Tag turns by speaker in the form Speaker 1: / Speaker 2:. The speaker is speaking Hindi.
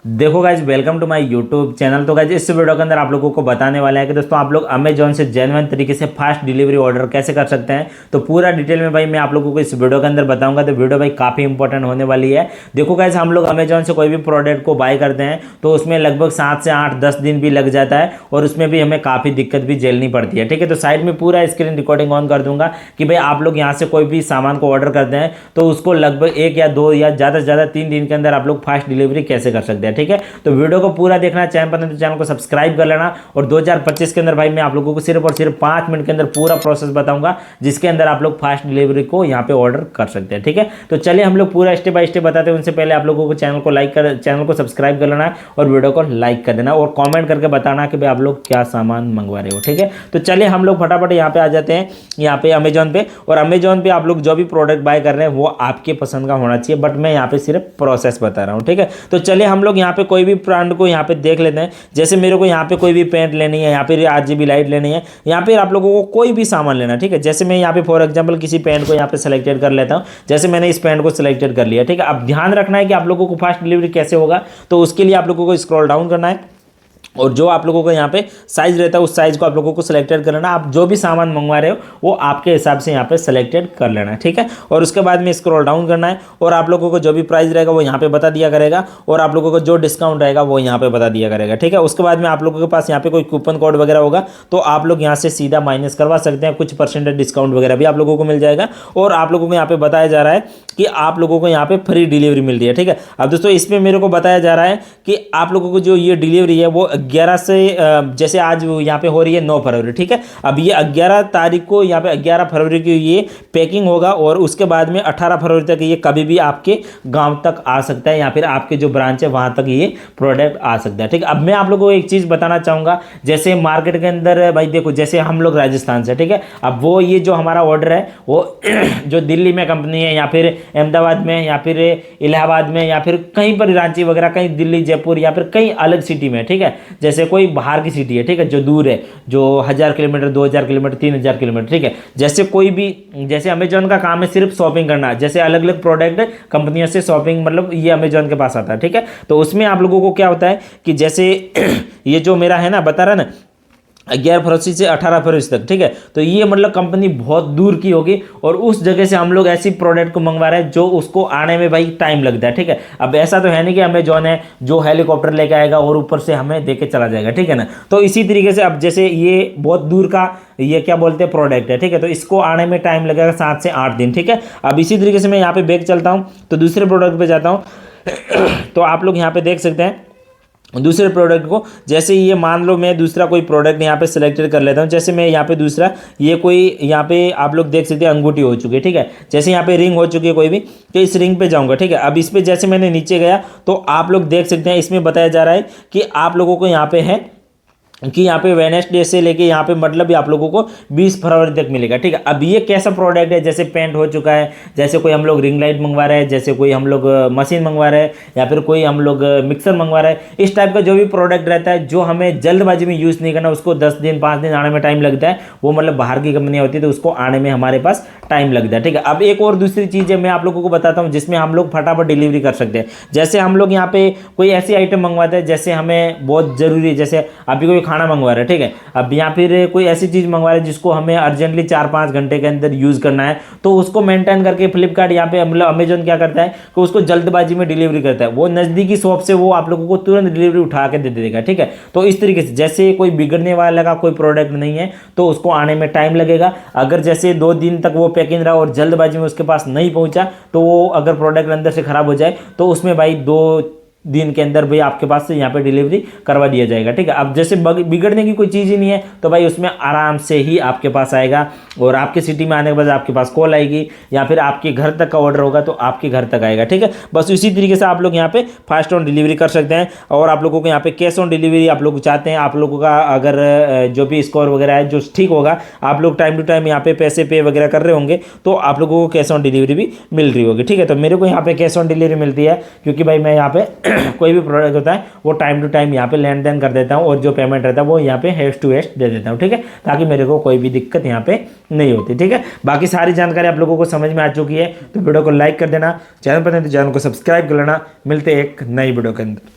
Speaker 1: देखो guys, welcome to my YouTube channel. तो गाइज इस वीडियो के अंदर आप लोगों को बताने वाला है कि दोस्तों आप लोग अमेजॉन से जेन्युइन तरीके से फास्ट डिलीवरी ऑर्डर कैसे कर सकते हैं। तो पूरा डिटेल में भाई मैं आप लोगों को इस वीडियो के अंदर बताऊंगा। तो वीडियो भाई काफ़ी इंपॉर्टेंट होने वाली है। देखो गाइज, हम लोग अमेजॉन से कोई भी प्रोडक्ट को बाय करते हैं तो उसमें लगभग 7 से 8-10 दिन भी लग जाता है और उसमें भी हमें काफ़ी दिक्कत भी झेलनी पड़ती है। ठीक है, तो साइड में पूरा स्क्रीन रिकॉर्डिंग ऑन कर दूंगा कि भाई आप लोग यहाँ से कोई भी सामान को ऑर्डर करते हैं तो उसको लगभग 1 या 2 या ज़्यादा से ज़्यादा 3 दिन के अंदर आप लोग फास्ट डिलीवरी कैसे कर सकते हैं। ठीक है, तो वीडियो को पूरा देखना, चैनल पर तो चैनल को सब्सक्राइब कर लेना। और 2025 के अंदर भाई मैं आप लोगों को सिर्फ और सिर्फ 5 मिनट के अंदर पूरा प्रोसेस बताऊंगा जिसके अंदर आप लोग फास्ट डिलीवरी को यहाँ पे ऑर्डर कर सकते हैं। ठीक है, तो चलिए हम लोग पूरा स्टेप बाय स्टेप बताते हैं। उनसे पहले आप लोगों को चैनल को सब्सक्राइब कर लेना और वीडियो को लाइक कर देना और कॉमेंट करके बताना कि भाई आप लोग क्या सामान मंगवा रहे हो। ठीक है, तो चलिए हम लोग फटाफट यहाँ पे आ जाते हैं, यहाँ पे अमेजॉन पे। और अमेजॉन पे आप लोग जो भी प्रोडक्ट बाय कर रहे हैं वो आपके पसंद का होना चाहिए, बट मैं यहाँ पे सिर्फ प्रोसेस बता रहा हूँ। ठीक है, तो चलिए हम लोग यहाँ पे कोई भी ब्रांड को यहाँ पे देख लेते हैं। जैसे मेरे को यहाँ पे कोई भी पेंट लेनी है, यहाँ पे RGB लाइट लेनी है, यहाँ पे आप लोगों को कोई भी सामान लेना। ठीक है, जैसे मैं यहाँ पे फॉर एग्जांपल किसी पेंट को यहाँ पे सिलेक्टेड कर लेता हूँ। जैसे मैंने इस पेंट को सिलेक्टेड कर लिया। ठीक है, अब ध्यान रखना है कि आप लोगों को फास्ट डिलीवरी कैसे होगा। तो उसके लिए आप लोगों को स्क्रॉल डाउन करना है और जो आप लोगों को यहाँ पे साइज रहता है उस साइज को आप लोगों को सिलेक्टेड कर लेना। आप जो भी सामान मंगवा रहे हो वो आपके हिसाब से यहाँ पे सिलेक्टेड कर लेना है। ठीक है, और उसके बाद में स्क्रॉल डाउन करना है और आप लोगों को जो भी प्राइस रहेगा वो यहाँ पे बता दिया करेगा और आप लोगों को जो डिस्काउंट रहेगा वो यहाँ पे बता दिया करेगा। ठीक है, उसके बाद में आप लोगों के पास यहाँ पे कोई कूपन कोड वगैरह होगा तो आप लोग यहाँ से सीधा माइनस करवा सकते हैं। कुछ परसेंटेज डिस्काउंट वगैरह भी आप लोगों को मिल जाएगा और आप लोगों को यहाँ पे बताया जा रहा है कि आप लोगों को यहाँ पे फ्री डिलीवरी मिल रही है। ठीक है, अब दोस्तों इसमें मेरे को बताया जा रहा है कि आप लोगों को जो ये डिलीवरी है वो 11 से जैसे आज यहाँ पे हो रही है 9 फरवरी। ठीक है, अब ये 11 तारीख को यहाँ पे 11 फरवरी की ये पैकिंग होगा और उसके बाद में 18 फरवरी तक ये कभी भी आपके गांव तक आ सकता है या फिर आपके जो ब्रांच है वहां तक ये प्रोडक्ट आ सकता है। ठीक है, अब मैं आप लोगों को एक चीज बताना चाहूंगा। जैसे मार्केट के अंदर भाई देखो, जैसे हम लोग राजस्थान से, ठीक है, अब वो ये जो हमारा ऑर्डर है वो जो दिल्ली में कंपनी है या फिर अहमदाबाद में या फिर इलाहाबाद में या फिर कहीं पर रांची वगैरह, कहीं दिल्ली, जयपुर या फिर कहीं अलग सिटी में। ठीक है, जैसे कोई बाहर की सिटी है, ठीक है, जो दूर है, जो 1000 किलोमीटर, 2000 किलोमीटर, 3000 किलोमीटर। ठीक है, जैसे कोई भी, जैसे अमेजॉन का काम है सिर्फ शॉपिंग करना, जैसे अलग अलग प्रोडक्ट कंपनियों से शॉपिंग, मतलब ये अमेजॉन के पास आता है। ठीक है, तो उसमें आप लोगों को क्या होता है कि जैसे ये जो मेरा है ना, बता रहा ना 11 फरवरी से 18 फरवरी तक। ठीक है, तो ये मतलब कंपनी बहुत दूर की होगी और उस जगह से हम लोग ऐसी प्रोडक्ट को मंगवा रहे हैं जो उसको आने में भाई टाइम लगता है। ठीक है, अब ऐसा तो है नहीं कि अमेजॉन है जो हेलीकॉप्टर लेके आएगा और ऊपर से हमें देके चला जाएगा। ठीक है ना, तो इसी तरीके से अब जैसे ये बहुत दूर का ये क्या बोलते हैं प्रोडक्ट है। ठीक है, तो इसको आने में टाइम लगेगा 7 से 8 दिन। ठीक है, अब इसी तरीके से मैं यहाँ पे बैक चलता हूँ तो दूसरे प्रोडक्ट पे जाता हूँ तो आप लोग यहाँ पे देख सकते हैं दूसरे प्रोडक्ट को। जैसे ये मान लो मैं दूसरा कोई प्रोडक्ट यहाँ पे सिलेक्टेड कर लेता हूँ। जैसे मैं यहाँ पे दूसरा ये कोई यहाँ पे आप लोग देख सकते हैं अंगूठी हो चुकी है। ठीक है, जैसे यहाँ पे रिंग हो चुकी है कोई भी, तो इस रिंग पे जाऊँगा। ठीक है, अब इस पे जैसे मैंने नीचे गया तो आप लोग देख सकते हैं इसमें बताया जा रहा है कि आप लोगों को यहाँ पे है कि यहाँ पे वेडनेसडे से लेके यहाँ पे मतलब भी आप लोगों को 20 फरवरी तक मिलेगा। ठीक है, अब ये कैसा प्रोडक्ट है, जैसे पेंट हो चुका है, जैसे कोई हम लोग रिंग लाइट मंगवा रहे हैं, जैसे कोई हम लोग मशीन मंगवा रहे हैं या फिर कोई हम लोग मिक्सर मंगवा रहे हैं, इस टाइप का जो भी प्रोडक्ट रहता है जो हमें जल्दबाजी में यूज़ नहीं करना, उसको 10 दिन 5 दिन आने में टाइम लगता है, वो मतलब बाहर की कंपनियाँ होती है तो उसको आने में हमारे पास टाइम लगता है। ठीक है, अब एक और दूसरी चीज़ है मैं आप लोगों को बताता हूँ जिसमें हम लोग फटाफट डिलीवरी कर सकते हैं। जैसे हम लोग यहाँ पे कोई ऐसी आइटम मंगवाते हैं जैसे हमें बहुत ज़रूरी है, जैसे अभी कोई खाना मंगवा रहा है। ठीक है, अब या फिर कोई ऐसी चीज़ मंगवा रहे हैं जिसको हमें अर्जेंटली 4-5 घंटे के अंदर यूज़ करना है, तो उसको मेंटेन करके फ्लिपकार्ट यहाँ पे मतलब अमेजॉन क्या करता है कि उसको जल्दबाजी में डिलीवरी करता है। वो नज़दीकी शॉप से वो आप लोगों को तुरंत डिलीवरी उठा के दे देगा। ठीक है, तो इस तरीके से जैसे कोई बिगड़ने वाला का कोई प्रोडक्ट नहीं है तो उसको आने में टाइम लगेगा। अगर जैसे 2 दिन तक वो पैकिंग रहा और जल्दबाजी में उसके पास नहीं पहुंचा तो वो अगर प्रोडक्ट अंदर से खराब हो जाए तो उसमें भाई 2 दिन के अंदर भाई आपके पास से यहाँ पे डिलीवरी करवा दिया जाएगा। ठीक है, अब जैसे बिगड़ने की कोई चीज़ ही नहीं है तो भाई उसमें आराम से ही आपके पास आएगा और आपके सिटी में आने के बाद आपके पास कॉल आएगी या फिर आपके घर तक का ऑर्डर होगा तो आपके घर तक आएगा। ठीक है, बस इसी तरीके से आप लोग यहाँ पे फास्ट ऑन डिलीवरी कर सकते हैं। और आप लोगों को यहाँ पे कैश ऑन डिलीवरी आप लोग चाहते हैं, आप लोगों का अगर जो भी स्कोर वगैरह है जो ठीक होगा, आप लोग टाइम टू टाइम यहाँ पे पैसे पे वगैरह कर रहे होंगे तो आप लोगों को कैश ऑन डिलीवरी भी मिल रही होगी। ठीक है, तो मेरे को यहाँ पे कैश ऑन डिलीवरी मिलती है क्योंकि भाई मैं यहाँ पे कोई भी प्रोडक्ट होता है वो टाइम टू टाइम यहाँ पे लेन देन कर देता हूँ और जो पेमेंट रहता है वो यहाँ पे हेस्ट टू हेस्ट दे देता हूँ। ठीक है, ताकि मेरे को कोई भी दिक्कत यहाँ पे नहीं होती। ठीक है, बाकी सारी जानकारी आप लोगों को समझ में आ चुकी है तो वीडियो को लाइक कर देना, चैनल पर नहीं तो चैनल को सब्सक्राइब कर लेना। मिलते हैं एक नई वीडियो के अंदर।